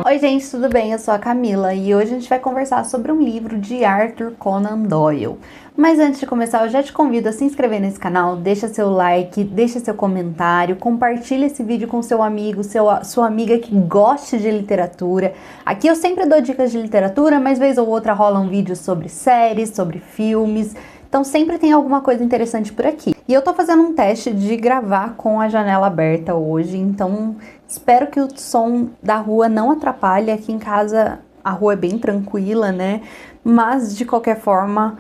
Oi gente, tudo bem? Eu sou a Camila e hoje a gente vai conversar sobre um livro de Arthur Conan Doyle. Mas antes de começar, eu já te convido a se inscrever nesse canal, deixa seu like, deixa seu comentário, compartilha esse vídeo com seu amigo, sua amiga que goste de literatura. Aqui eu sempre dou dicas de literatura, mas vez ou outra rolam vídeos sobre séries, sobre filmes. Então sempre tem alguma coisa interessante por aqui. E eu tô fazendo um teste de gravar com a janela aberta hoje, então espero que o som da rua não atrapalhe. Aqui em casa a rua é bem tranquila, né? Mas de qualquer forma,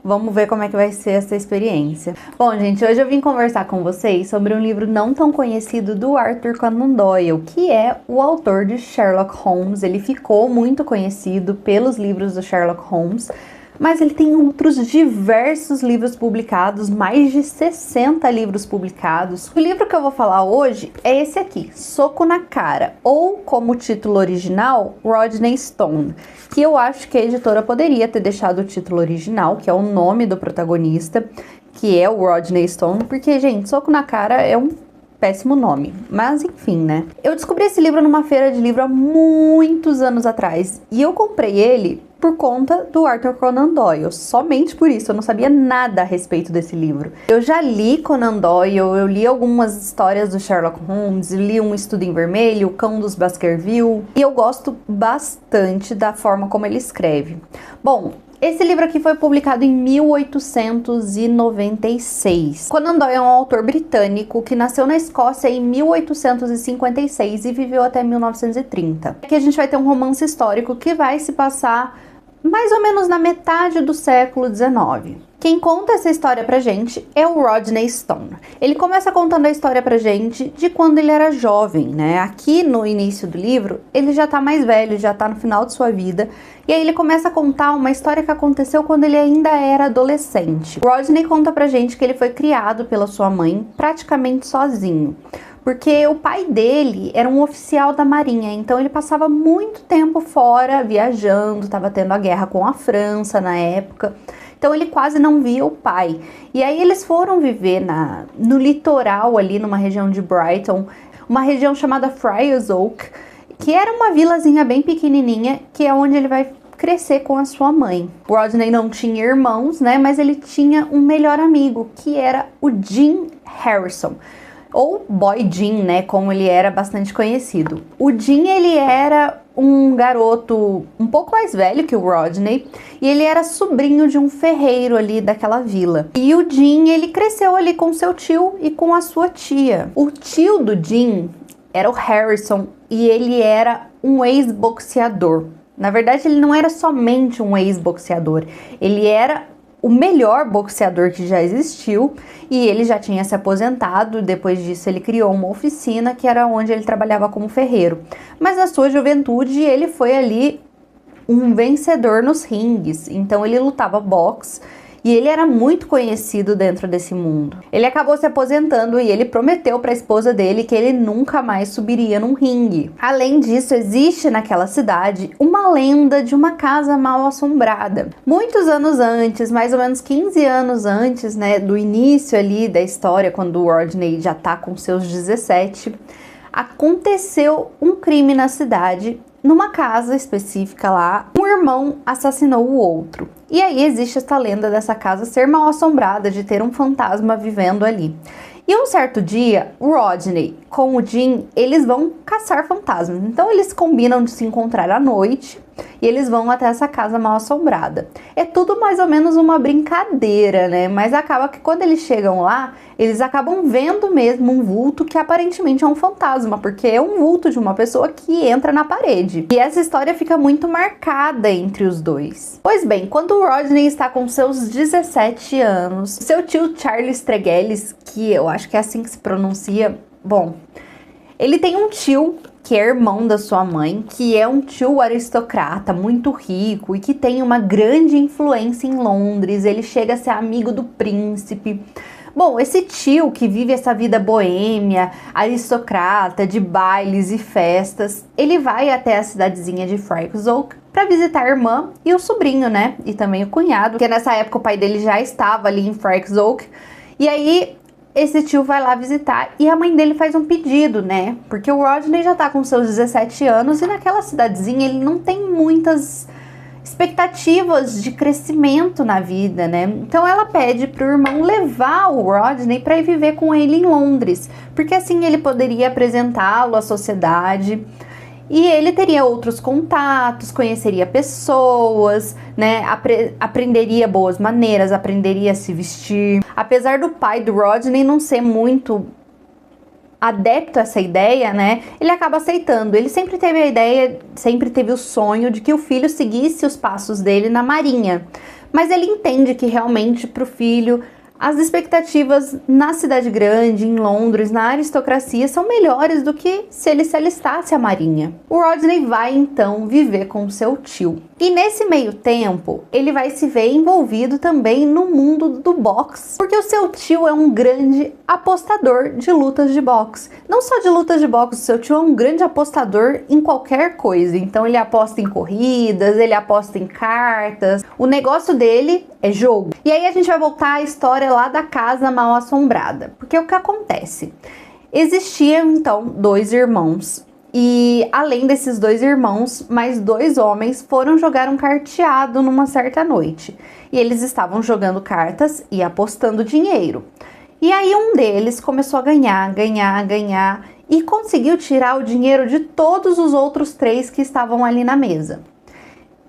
vamos ver como é que vai ser essa experiência. Bom, gente, hoje eu vim conversar com vocês sobre um livro não tão conhecido do Arthur Conan Doyle, que é o autor de Sherlock Holmes. Ele ficou muito conhecido pelos livros do Sherlock Holmes, mas ele tem outros diversos livros publicados, mais de 60 livros publicados. O livro que eu vou falar hoje é esse aqui, Soco na Cara, ou como título original, Rodney Stone, que eu acho que a editora poderia ter deixado o título original, que é o nome do protagonista, que é o Rodney Stone, porque, gente, Soco na Cara é um péssimo nome, mas enfim, né? Eu descobri esse livro numa feira de livro há muitos anos atrás, e eu comprei ele por conta do Arthur Conan Doyle, somente por isso. Eu não sabia nada a respeito desse livro. Eu já li Conan Doyle, eu li algumas histórias do Sherlock Holmes, li Um Estudo em Vermelho, O Cão dos Baskerville, e eu gosto bastante da forma como ele escreve. Bom, esse livro aqui foi publicado em 1896. Conan Doyle é um autor britânico que nasceu na Escócia em 1856 e viveu até 1930. Aqui a gente vai ter um romance histórico que vai se passar mais ou menos na metade do século XIX. Quem conta essa história pra gente é o Rodney Stone. Ele começa contando a história pra gente de quando ele era jovem, né? Aqui no início do livro, ele já tá mais velho, já tá no final de sua vida. E aí ele começa a contar uma história que aconteceu quando ele ainda era adolescente. O Rodney conta pra gente que ele foi criado pela sua mãe praticamente sozinho, porque o pai dele era um oficial da marinha, então ele passava muito tempo fora, viajando, estava tendo a guerra com a França na época, então ele quase não via o pai. E aí eles foram viver no litoral ali, numa região de Brighton, uma região chamada Friars Oak, que era uma vilazinha bem pequenininha, que é onde ele vai crescer com a sua mãe. O Rodney não tinha irmãos, né, mas ele tinha um melhor amigo, que era o Jim Harrison, ou Boy Jim, né, como ele era bastante conhecido. O Jim, ele era um garoto um pouco mais velho que o Rodney, e ele era sobrinho de um ferreiro ali daquela vila. E o Jim, ele cresceu ali com seu tio e com a sua tia. O tio do Jim era o Harrison, e ele era um ex-boxeador. Na verdade, ele não era somente um ex-boxeador, ele era o melhor boxeador que já existiu, e ele já tinha se aposentado. Depois disso ele criou uma oficina que era onde ele trabalhava como ferreiro. Mas na sua juventude ele foi ali um vencedor nos ringues, então ele lutava boxe e ele era muito conhecido dentro desse mundo. Ele acabou se aposentando e ele prometeu para a esposa dele que ele nunca mais subiria num ringue. Além disso, existe naquela cidade uma lenda de uma casa mal assombrada. Muitos anos antes, mais ou menos 15 anos antes, né, do início ali da história, quando o Rodney já tá com seus 17, aconteceu um crime na cidade. Numa casa específica lá, um irmão assassinou o outro. E aí existe essa lenda dessa casa ser mal assombrada, de ter um fantasma vivendo ali. E um certo dia, o Rodney com o Jim, eles vão caçar fantasmas. Então eles combinam de se encontrar à noite e eles vão até essa casa mal assombrada. É tudo mais ou menos uma brincadeira, né? Mas acaba que quando eles chegam lá, eles acabam vendo mesmo um vulto que aparentemente é um fantasma, porque é um vulto de uma pessoa que entra na parede. E essa história fica muito marcada entre os dois. Pois bem, quando o Rodney está com seus 17 anos, seu tio Charles Tregellis, que eu acho que é assim que se pronuncia, bom, ele tem um tio que é irmão da sua mãe, que é um tio aristocrata, muito rico e que tem uma grande influência em Londres. Ele chega a ser amigo do príncipe. Bom, esse tio que vive essa vida boêmia, aristocrata, de bailes e festas, ele vai até a cidadezinha de Friars Oak para visitar a irmã e o sobrinho, né? E também o cunhado, porque nessa época o pai dele já estava ali em Friars Oak. E aí esse tio vai lá visitar e a mãe dele faz um pedido, né? Porque o Rodney já tá com seus 17 anos e naquela cidadezinha ele não tem muitas expectativas de crescimento na vida, né? Então ela pede pro irmão levar o Rodney para ir viver com ele em Londres, porque assim ele poderia apresentá-lo à sociedade e ele teria outros contatos, conheceria pessoas, né? Aprenderia boas maneiras, aprenderia a se vestir. Apesar do pai do Rodney não ser muito adepto a essa ideia, né, ele acaba aceitando. Ele sempre teve a ideia, sempre teve o sonho de que o filho seguisse os passos dele na marinha, mas ele entende que realmente para o filho as expectativas na cidade grande, em Londres, na aristocracia, são melhores do que se ele se alistasse à marinha. O Rodney vai então viver com seu tio. E nesse meio tempo, ele vai se ver envolvido também no mundo do boxe, porque o seu tio é um grande apostador de lutas de boxe. Não só de lutas de boxe, o seu tio é um grande apostador em qualquer coisa. Então ele aposta em corridas, ele aposta em cartas. O negócio dele é jogo. E aí a gente vai voltar à história lá da casa mal assombrada. Porque o que acontece? Existiam então 2 irmãos. E além desses 2 irmãos, mais 2 homens foram jogar um carteado numa certa noite. E eles estavam jogando cartas e apostando dinheiro. E aí um deles começou a ganhar e conseguiu tirar o dinheiro de todos os outros 3 que estavam ali na mesa.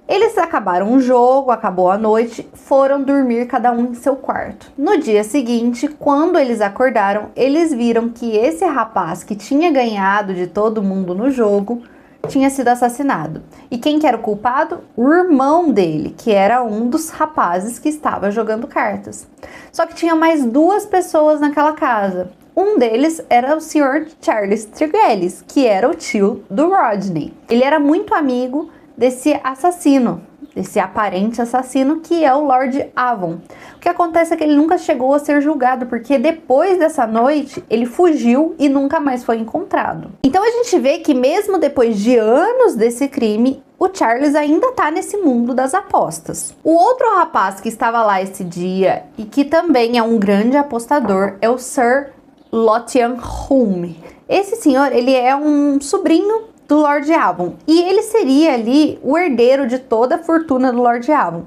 Eles acabaram o jogo, acabou a noite, foram dormir cada um em seu quarto. No dia seguinte, quando eles acordaram, eles viram que esse rapaz que tinha ganhado de todo mundo no jogo tinha sido assassinado. E quem que era o culpado? O irmão dele, que era um dos rapazes que estava jogando cartas. Só que tinha mais 2 pessoas naquela casa. Um deles era o Sr. Charles Tregelles, que era o tio do Rodney. Ele era muito amigo desse assassino, desse aparente assassino que é o Lord Avon. O que acontece é que ele nunca chegou a ser julgado, porque depois dessa noite ele fugiu e nunca mais foi encontrado. Então a gente vê que mesmo depois de anos desse crime, o Charles ainda tá nesse mundo das apostas. O outro rapaz que estava lá esse dia e que também é um grande apostador é o Sir Lothian Hume. Esse senhor, ele é um sobrinho do Lord Avon, e ele seria ali o herdeiro de toda a fortuna do Lord Avon.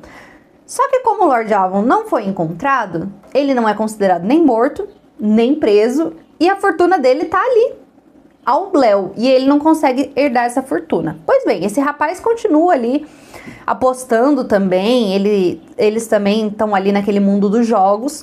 Só que como o Lord Avon não foi encontrado, ele não é considerado nem morto, nem preso, e a fortuna dele tá ali, ao léu, e ele não consegue herdar essa fortuna. Pois bem, esse rapaz continua ali apostando também, eles também estão ali naquele mundo dos jogos,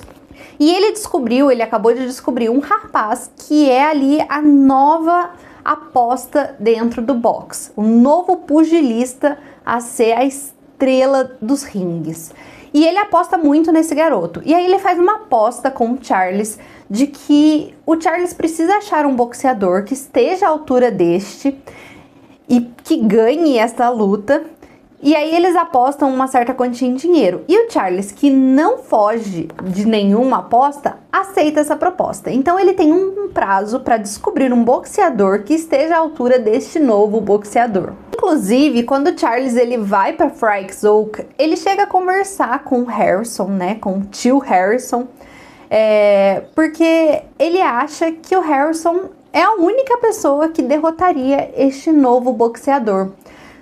e ele acabou de descobrir um rapaz que é ali a nova aposta dentro do boxe, um novo pugilista a ser a estrela dos ringues. E ele aposta muito nesse garoto. E aí ele faz uma aposta com o Charles de que o Charles precisa achar um boxeador que esteja à altura deste e que ganhe esta luta. E aí eles apostam uma certa quantia em dinheiro. E o Charles, que não foge de nenhuma aposta, aceita essa proposta. Então ele tem um prazo para descobrir um boxeador que esteja à altura deste novo boxeador. Inclusive, quando o Charles ele vai para Frykes Oak, ele chega a conversar com o Harrison, né, com o tio Harrison, porque ele acha que o Harrison é a única pessoa que derrotaria este novo boxeador.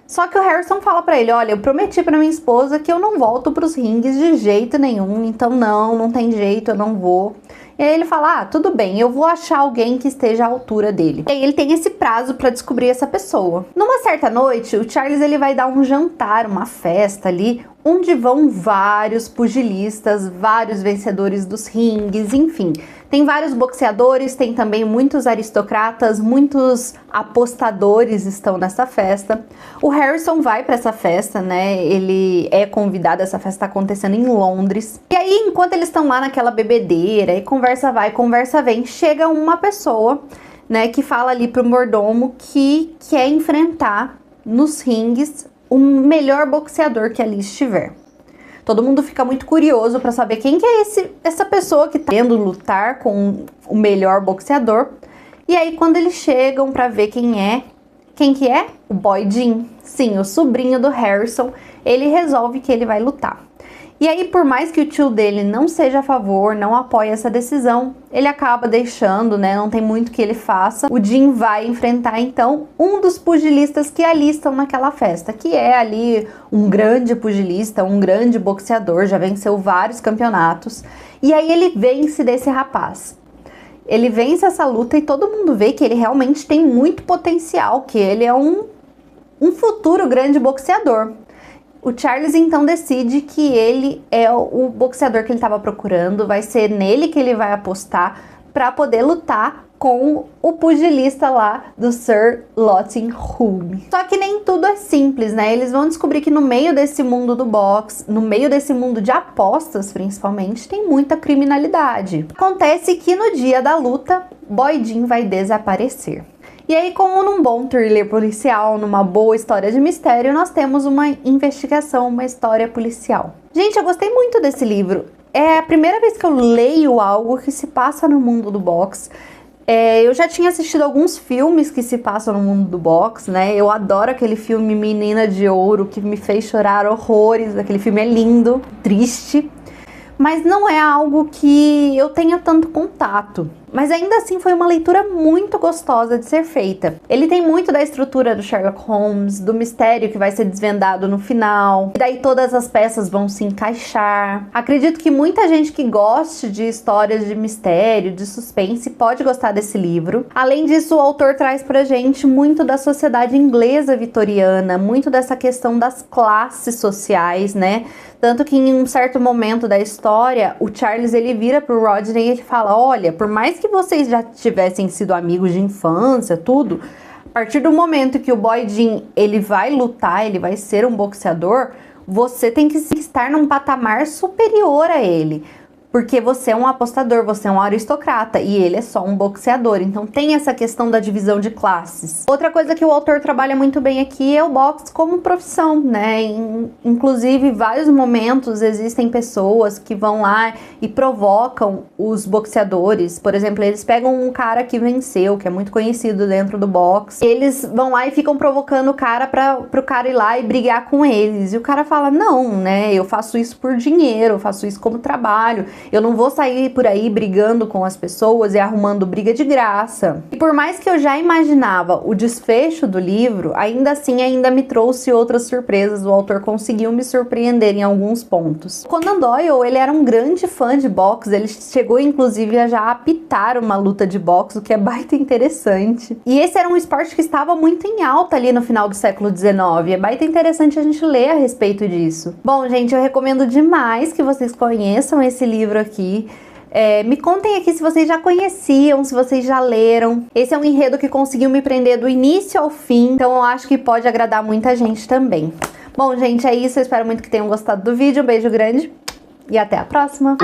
Só que o Harrison fala pra ele, olha, eu prometi pra minha esposa que eu não volto pros ringues de jeito nenhum, então não tem jeito, eu não vou. E aí ele fala, tudo bem, eu vou achar alguém que esteja à altura dele. E aí ele tem esse prazo pra descobrir essa pessoa. Numa certa noite, o Charles ele vai dar um jantar, uma festa ali, onde vão vários pugilistas, vários vencedores dos ringues, enfim. Tem vários boxeadores, tem também muitos aristocratas, muitos apostadores estão nessa festa. O Harrison vai para essa festa, né? Ele é convidado, essa festa está acontecendo em Londres. E aí, enquanto eles estão lá naquela bebedeira, e conversa vai, conversa vem, chega uma pessoa, né, que fala ali pro mordomo que quer enfrentar nos ringues o melhor boxeador que ali estiver. Todo mundo fica muito curioso para saber quem que é essa pessoa que tá querendo lutar com o melhor boxeador. E aí quando eles chegam para ver quem que é? O Boy Jean. Sim, o sobrinho do Harrison. Ele resolve que ele vai lutar. E aí, por mais que o tio dele não seja a favor, não apoie essa decisão, ele acaba deixando, né? Não tem muito que ele faça. O Jim vai enfrentar, então, um dos pugilistas que ali estão naquela festa, que é ali um grande pugilista, um grande boxeador, já venceu vários campeonatos. E aí ele vence desse rapaz. Ele vence essa luta e todo mundo vê que ele realmente tem muito potencial, que ele é um futuro grande boxeador. O Charles então decide que ele é o boxeador que ele estava procurando, vai ser nele que ele vai apostar para poder lutar com o pugilista lá do Sir Lottie Hume. Só que nem tudo é simples, né? Eles vão descobrir que no meio desse mundo do boxe, no meio desse mundo de apostas principalmente, tem muita criminalidade. Acontece que no dia da luta, Boy Jim vai desaparecer. E aí, como num bom thriller policial, numa boa história de mistério, nós temos uma investigação, uma história policial. Gente, eu gostei muito desse livro. É a primeira vez que eu leio algo que se passa no mundo do boxe. Eu já tinha assistido alguns filmes que se passam no mundo do boxe, né? Eu adoro aquele filme Menina de Ouro, que me fez chorar horrores. Aquele filme é lindo, triste, mas não é algo que eu tenha tanto contato. Mas ainda assim foi uma leitura muito gostosa de ser feita. Ele tem muito da estrutura do Sherlock Holmes, do mistério que vai ser desvendado no final. E daí todas as peças vão se encaixar. Acredito que muita gente que goste de histórias de mistério, de suspense, pode gostar desse livro. Além disso, o autor traz pra gente muito da sociedade inglesa vitoriana, muito dessa questão das classes sociais, né? Tanto que em um certo momento da história, o Charles ele vira pro Rodney e ele fala: olha, por mais que vocês já tivessem sido amigos de infância, tudo, a partir do momento que o Boy Jim ele vai lutar, ele vai ser um boxeador, você tem que estar num patamar superior a ele. Porque você é um apostador, você é um aristocrata e ele é só um boxeador. Então tem essa questão da divisão de classes. Outra coisa que o autor trabalha muito bem aqui é o boxe como profissão, né? Inclusive, em vários momentos existem pessoas que vão lá e provocam os boxeadores. Por exemplo, eles pegam um cara que venceu, que é muito conhecido dentro do boxe. Eles vão lá e ficam provocando o cara pro cara ir lá e brigar com eles. E o cara fala: não, né? Eu faço isso por dinheiro, eu faço isso como trabalho. Eu não vou sair por aí brigando com as pessoas e arrumando briga de graça. E por mais que eu já imaginava o desfecho do livro, ainda assim ainda me trouxe outras surpresas. O autor conseguiu me surpreender em alguns pontos. Conan Doyle, ele era um grande fã de boxe. Ele chegou inclusive a já apitar uma luta de boxe, o que é baita interessante. E esse era um esporte que estava muito em alta ali no final do século XIX. É baita interessante a gente ler a respeito disso. Bom, gente, eu recomendo demais que vocês conheçam esse livro aqui. Me contem aqui se vocês já conheciam, se vocês já leram. Esse é um enredo que conseguiu me prender do início ao fim, então eu acho que pode agradar muita gente também. Bom, gente, é isso. Eu espero muito que tenham gostado do vídeo. Um beijo grande e até a próxima!